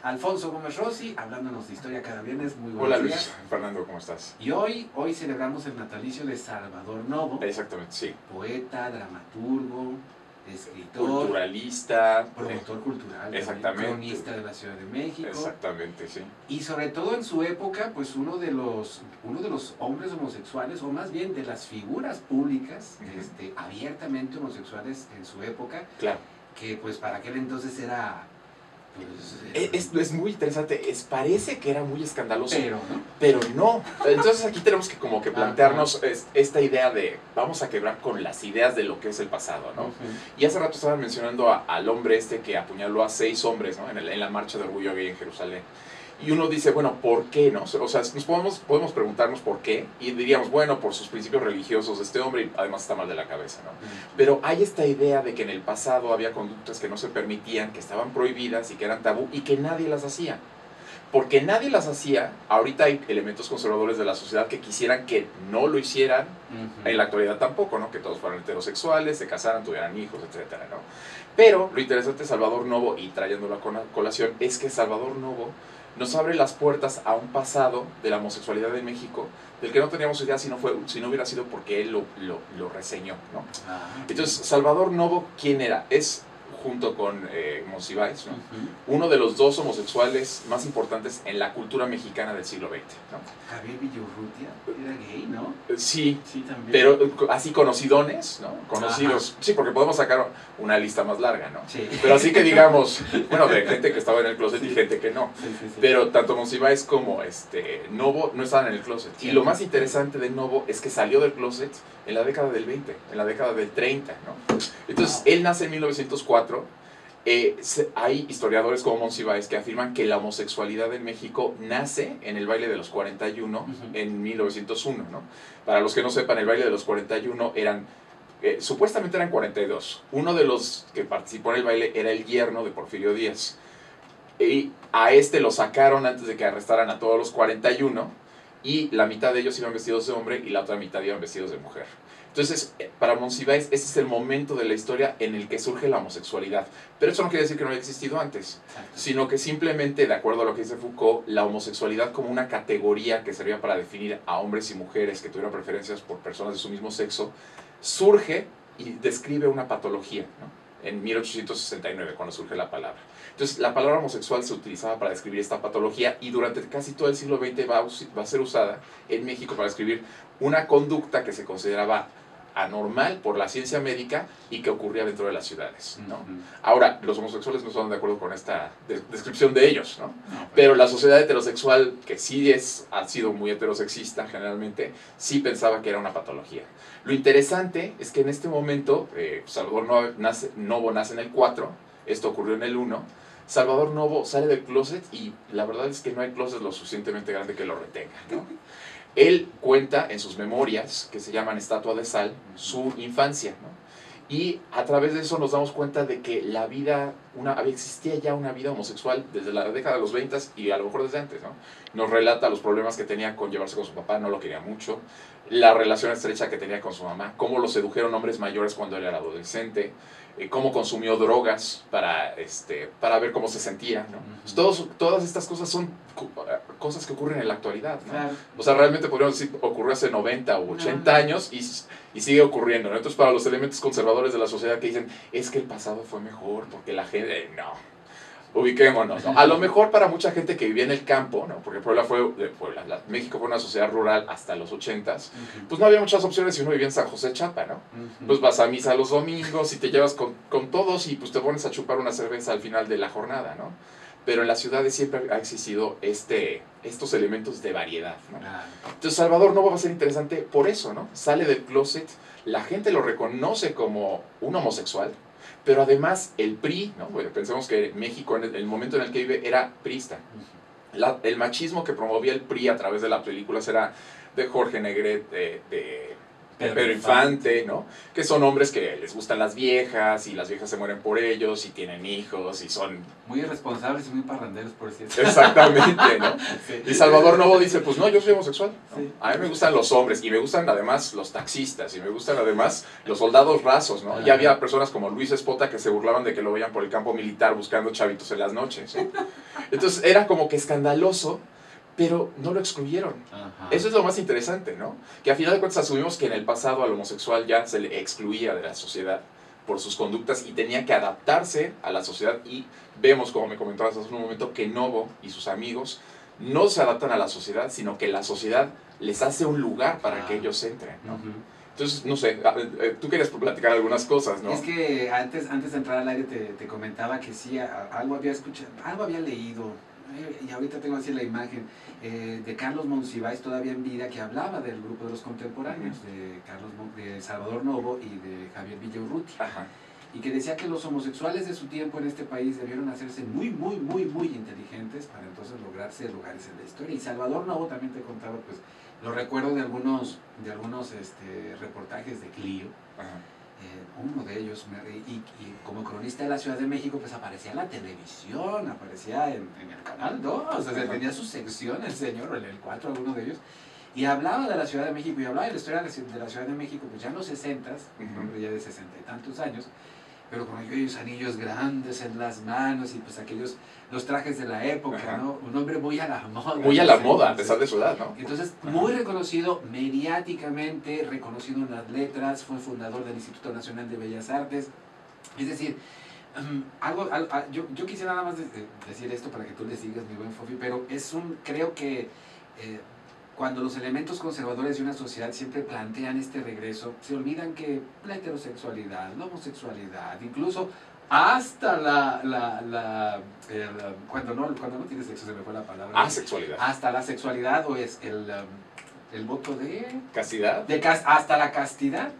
Alfonso Gómez Rossi, hablándonos de historia cada viernes. Muy buenos Hola días. Luis, Fernando, ¿cómo estás? Y hoy celebramos el natalicio de Salvador Novo, Exactamente, sí. poeta, dramaturgo, escritor, Culturalista. promotor cultural, Exactamente. también, cronista de la Ciudad de México. Exactamente, sí. Y sobre todo en su época, pues uno de los hombres homosexuales, o más bien de las figuras públicas, abiertamente homosexuales en su época, Claro. que pues para aquel entonces era... Es muy interesante, parece que era muy escandaloso, pero no. Entonces aquí tenemos que como que plantearnos esta idea de vamos a quebrar con las ideas de lo que es el pasado, ¿no? Y hace rato estaban mencionando al hombre que apuñaló a 6 hombres, ¿no? En la marcha de orgullo gay en Jerusalén. Y uno dice, bueno, ¿por qué, no? O sea, nos podemos preguntarnos por qué, y diríamos, bueno, por sus principios religiosos de este hombre, y además está mal de la cabeza, ¿no? Pero hay esta idea de que en el pasado había conductas que no se permitían, que estaban prohibidas y que eran tabú, y que nadie las hacía. Porque nadie las hacía, ahorita hay elementos conservadores de la sociedad que quisieran que no lo hicieran, en la actualidad tampoco, ¿no? Que todos fueran heterosexuales, se casaran, tuvieran hijos, etcétera, ¿no? Pero lo interesante de Salvador Novo, y trayéndolo a colación, es que Salvador Novo nos abre las puertas a un pasado de la homosexualidad en México del que no teníamos idea si no hubiera sido porque él lo reseñó, ¿no? Entonces, Salvador Novo, ¿quién era? Es, junto con Monsiváis, ¿no? Uno de los 2 homosexuales más importantes en la cultura mexicana del siglo XX, ¿no? Javier Villurrutia era gay, ¿no? Sí, también. Pero así conocidones, ¿no? Conocidos, sí, porque podemos sacar una lista más larga, ¿no? Sí. Pero así que digamos, bueno, de gente que estaba en el closet y gente que no. Sí. Pero tanto Monsiváis como Novo no estaban en el closet. Sí. Y lo más interesante de Novo es que salió del closet en la década del 20, en la década del 30, ¿no? Entonces, él nace en 1904. Hay historiadores como Monsiváis que afirman que la homosexualidad en México nace en el baile de los 41 en 1901, ¿no? Para los que no sepan, el baile de los 41 supuestamente eran 42. Uno de los que participó en el baile era el yerno de Porfirio Díaz. Y a lo sacaron antes de que arrestaran a todos los 41, y la mitad de ellos iban vestidos de hombre y la otra mitad iban vestidos de mujer. Entonces, para Monsiváis, ese es el momento de la historia en el que surge la homosexualidad. Pero eso no quiere decir que no haya existido antes, sino que simplemente, de acuerdo a lo que dice Foucault, la homosexualidad como una categoría que servía para definir a hombres y mujeres que tuvieran preferencias por personas de su mismo sexo, surge y describe una patología, ¿no? En 1869, cuando surge la palabra. Entonces, la palabra homosexual se utilizaba para describir esta patología, y durante casi todo el siglo XX va a ser usada en México para describir una conducta que se consideraba anormal por la ciencia médica y que ocurría dentro de las ciudades, ¿no? Ahora, los homosexuales no están de acuerdo con esta descripción de ellos, ¿no? Pero la sociedad heterosexual, que sí ha sido muy heterosexista generalmente, sí pensaba que era una patología. Lo interesante es que en este momento, Salvador Novo nace en el 4, esto ocurrió en el 1, Salvador Novo sale del closet, y la verdad es que no hay closet lo suficientemente grande que lo retenga, ¿no? Él cuenta en sus memorias, que se llaman Estatua de Sal, su infancia, ¿no? Y a través de eso nos damos cuenta de que existía ya una vida homosexual desde la década de los 20 y a lo mejor desde antes, ¿no? Nos relata los problemas que tenía con llevarse con su papá, no lo quería mucho, la relación estrecha que tenía con su mamá, cómo lo sedujeron hombres mayores cuando él era adolescente, cómo consumió drogas para ver cómo se sentía, ¿no? Todas estas cosas son cosas que ocurren en la actualidad, ¿no? Claro. O sea, realmente podríamos decir, ocurrió hace 90 o 80 años y sigue ocurriendo, ¿no? Entonces, para los elementos conservadores de la sociedad que dicen, es que el pasado fue mejor, porque la gente, no, ubiquémonos, ¿no? A lo mejor para mucha gente que vivía en el campo, ¿no? Porque México fue una sociedad rural hasta los 80s, pues no había muchas opciones si uno vivía en San José Chapa, ¿no? Pues vas a misa los domingos y te llevas con todos, y pues te pones a chupar una cerveza al final de la jornada, ¿no? Pero en las ciudades siempre ha existido estos elementos de variedad, ¿no? Entonces, Salvador Novo va a ser interesante por eso, ¿no? Sale del closet, la gente lo reconoce como un homosexual, pero además el PRI, ¿no? Bueno, pensemos que México en el momento en el que vive era priista. El machismo que promovía el PRI a través de las películas era de Jorge Negrete, Pedro Infante, ¿no? Que son hombres que les gustan las viejas y las viejas se mueren por ellos y tienen hijos y son... Muy irresponsables y muy parranderos, por cierto. Exactamente, ¿no? Sí. Y Salvador Novo dice, pues no, yo soy homosexual, ¿no? Sí. A mí me gustan los hombres y me gustan además los taxistas y me gustan además los soldados rasos, ¿no? Ya había personas como Luis Espota que se burlaban de que lo veían por el campo militar buscando chavitos en las noches, ¿no? Entonces era como que escandaloso, pero no lo excluyeron. Ajá. Eso es lo más interesante, ¿no? Que a final de cuentas asumimos que en el pasado al homosexual ya se le excluía de la sociedad por sus conductas y tenía que adaptarse a la sociedad, y vemos, como me comentabas hace un momento, que Novo y sus amigos no se adaptan a la sociedad, sino que la sociedad les hace un lugar para que ellos entren, ¿no? Entonces, no sé, tú querías platicar algunas cosas, ¿no? Es que antes de entrar al aire te comentaba que sí, algo había escuchado, algo había leído, y ahorita tengo así la imagen de Carlos Monsiváis, todavía en vida, que hablaba del grupo de los contemporáneos, de Salvador Novo y de Javier Villaurrutia. Ajá. Y que decía que los homosexuales de su tiempo en este país debieron hacerse muy inteligentes para entonces lograrse lugares en la historia. Y Salvador Novo también te contaba, pues, lo recuerdo de algunos reportajes de Clio. Ajá. Uno de ellos, y como cronista de la Ciudad de México, pues aparecía en la televisión, aparecía en el Canal 2, o sea, tenía su sección el señor, o en el 4, alguno de ellos, y hablaba de la Ciudad de México, y hablaba de la historia de la Ciudad de México, pues ya en los 60s, un hombre ya de 60 y tantos años, pero con aquellos anillos grandes en las manos, y pues los trajes de la época, Ajá. ¿no? Un hombre muy a la moda. Muy a la moda, a pesar de su edad, ¿no? Entonces, muy reconocido mediáticamente, reconocido en las letras, fue fundador del Instituto Nacional de Bellas Artes. Es decir, yo quisiera nada más decir esto para que tú le sigas, mi buen Fofi, pero creo que cuando los elementos conservadores de una sociedad siempre plantean este regreso, se olvidan que la heterosexualidad, la homosexualidad, incluso hasta cuando no tiene sexo, se me fue la palabra. Asexualidad. Hasta la sexualidad, o es el voto de... Castidad. Hasta la castidad.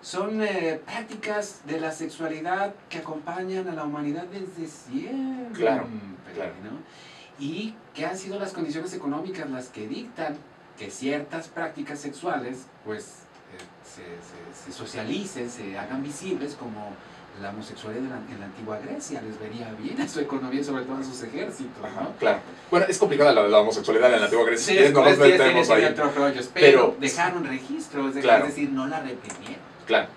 Son prácticas de la sexualidad que acompañan a la humanidad desde siempre. Claro. ¿No? Y que han sido las condiciones económicas las que dictan que ciertas prácticas sexuales pues se socialicen, se hagan visibles, como la homosexualidad en la antigua Grecia. Les venía bien a su economía, sobre todo a sus ejércitos, ¿no? Ajá, claro. Bueno, es complicada la homosexualidad en la antigua Grecia, Sí, no nos metemos ahí. Otros rollos, pero dejaron registros, claro. Es decir, no la reprimieron. Claro.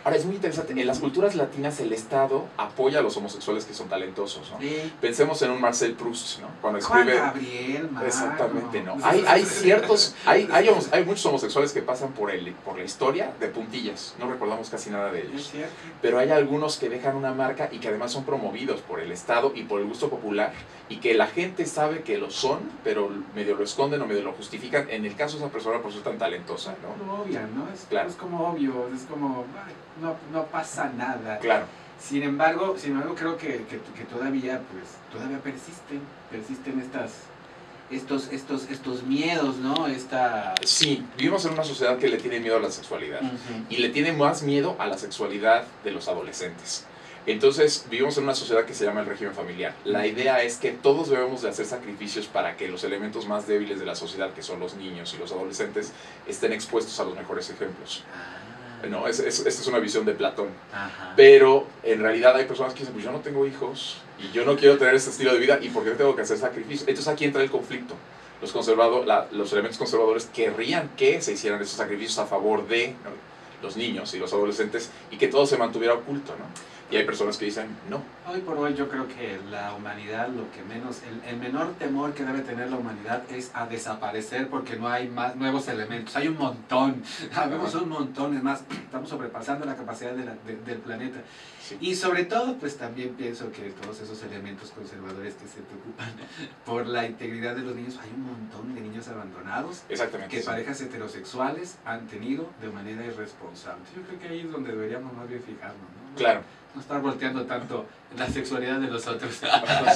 Ahora, es muy interesante, en las culturas latinas el Estado apoya a los homosexuales que son talentosos, ¿no? Sí. Pensemos en un Marcel Proust, ¿no? Cuando escribe... Juan Gabriel, Marco. Exactamente, ¿no? Hay muchos homosexuales que pasan por la historia de puntillas, no recordamos casi nada de Es ellos. cierto. Pero hay algunos que dejan una marca y que además son promovidos por el Estado y por el gusto popular, y que la gente sabe que lo son, pero medio lo esconden o medio lo justifican. En el caso de esa persona por ser tan talentosa, ¿no? Lo obvian, ¿no? Claro. Es como obvio, es como, ay, no pasa nada. Claro. Sin embargo, creo que todavía persisten estos miedos, ¿no? Sí, vivimos en una sociedad que le tiene miedo a la sexualidad. Y le tiene más miedo a la sexualidad de los adolescentes. Entonces, vivimos en una sociedad que se llama el régimen familiar. La idea es que todos debemos de hacer sacrificios para que los elementos más débiles de la sociedad, que son los niños y los adolescentes, estén expuestos a los mejores ejemplos. No, esta es una visión de Platón. Ajá. Pero en realidad hay personas que dicen, pues yo no tengo hijos y yo no quiero tener este estilo de vida, ¿y por qué tengo que hacer sacrificios? Entonces aquí entra el conflicto. Los elementos conservadores querrían que se hicieran esos sacrificios a favor de, ¿no?, los niños y los adolescentes, y que todo se mantuviera oculto, ¿no? Y hay personas que dicen, no. Hoy por hoy yo creo que la humanidad, el menor temor que debe tener la humanidad es a desaparecer, porque no hay más nuevos elementos. Hay un montón, sabemos un montón, es más, estamos sobrepasando la capacidad del planeta. Sí. Y sobre todo, pues también pienso que todos esos elementos conservadores que se preocupan por la integridad de los niños, hay un montón de niños abandonados. Exactamente. Que parejas heterosexuales han tenido de manera irresponsable. Yo creo que ahí es donde deberíamos más bien fijarnos, ¿no? Claro. No estar volteando tanto la sexualidad de los otros.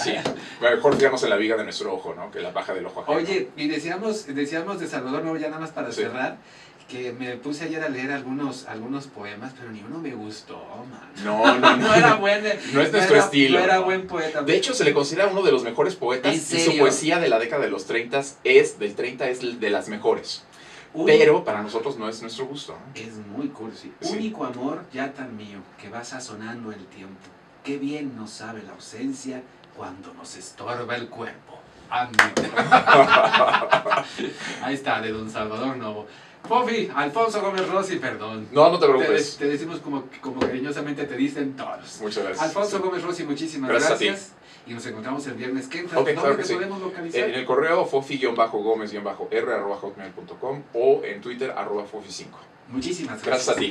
Sí. Mejor fijarnos en la viga de nuestro ojo, ¿no?, que la paja del ojo ajeno. Oye, y decíamos de Salvador Novo, ya nada más para cerrar, que me puse ayer a leer algunos poemas, pero ni uno me gustó, man. No era buen, no es nuestro estilo. No era buen poeta. De hecho, se le considera uno de los mejores poetas, y su poesía de la década de los 30 es de las mejores. pero para nosotros no es nuestro gusto, ¿no? Es muy cursi. Sí. Único amor ya tan mío, que va sazonando el tiempo. Qué bien nos sabe la ausencia cuando nos estorba el cuerpo. Amén. Ahí está, de don Salvador Novo. Fofi, Alfonso Gómez Rossi, perdón. No te preocupes. Te decimos como cariñosamente te dicen todos. Muchas gracias. Alfonso Gómez Rossi, muchísimas gracias. Y nos encontramos el viernes que entra. Ok, ¿Dónde claro que te sí. podemos localizar? En el correo fofi-gómez-r@hotmail.com o en Twitter @fofi5. Muchísimas Gracias a ti.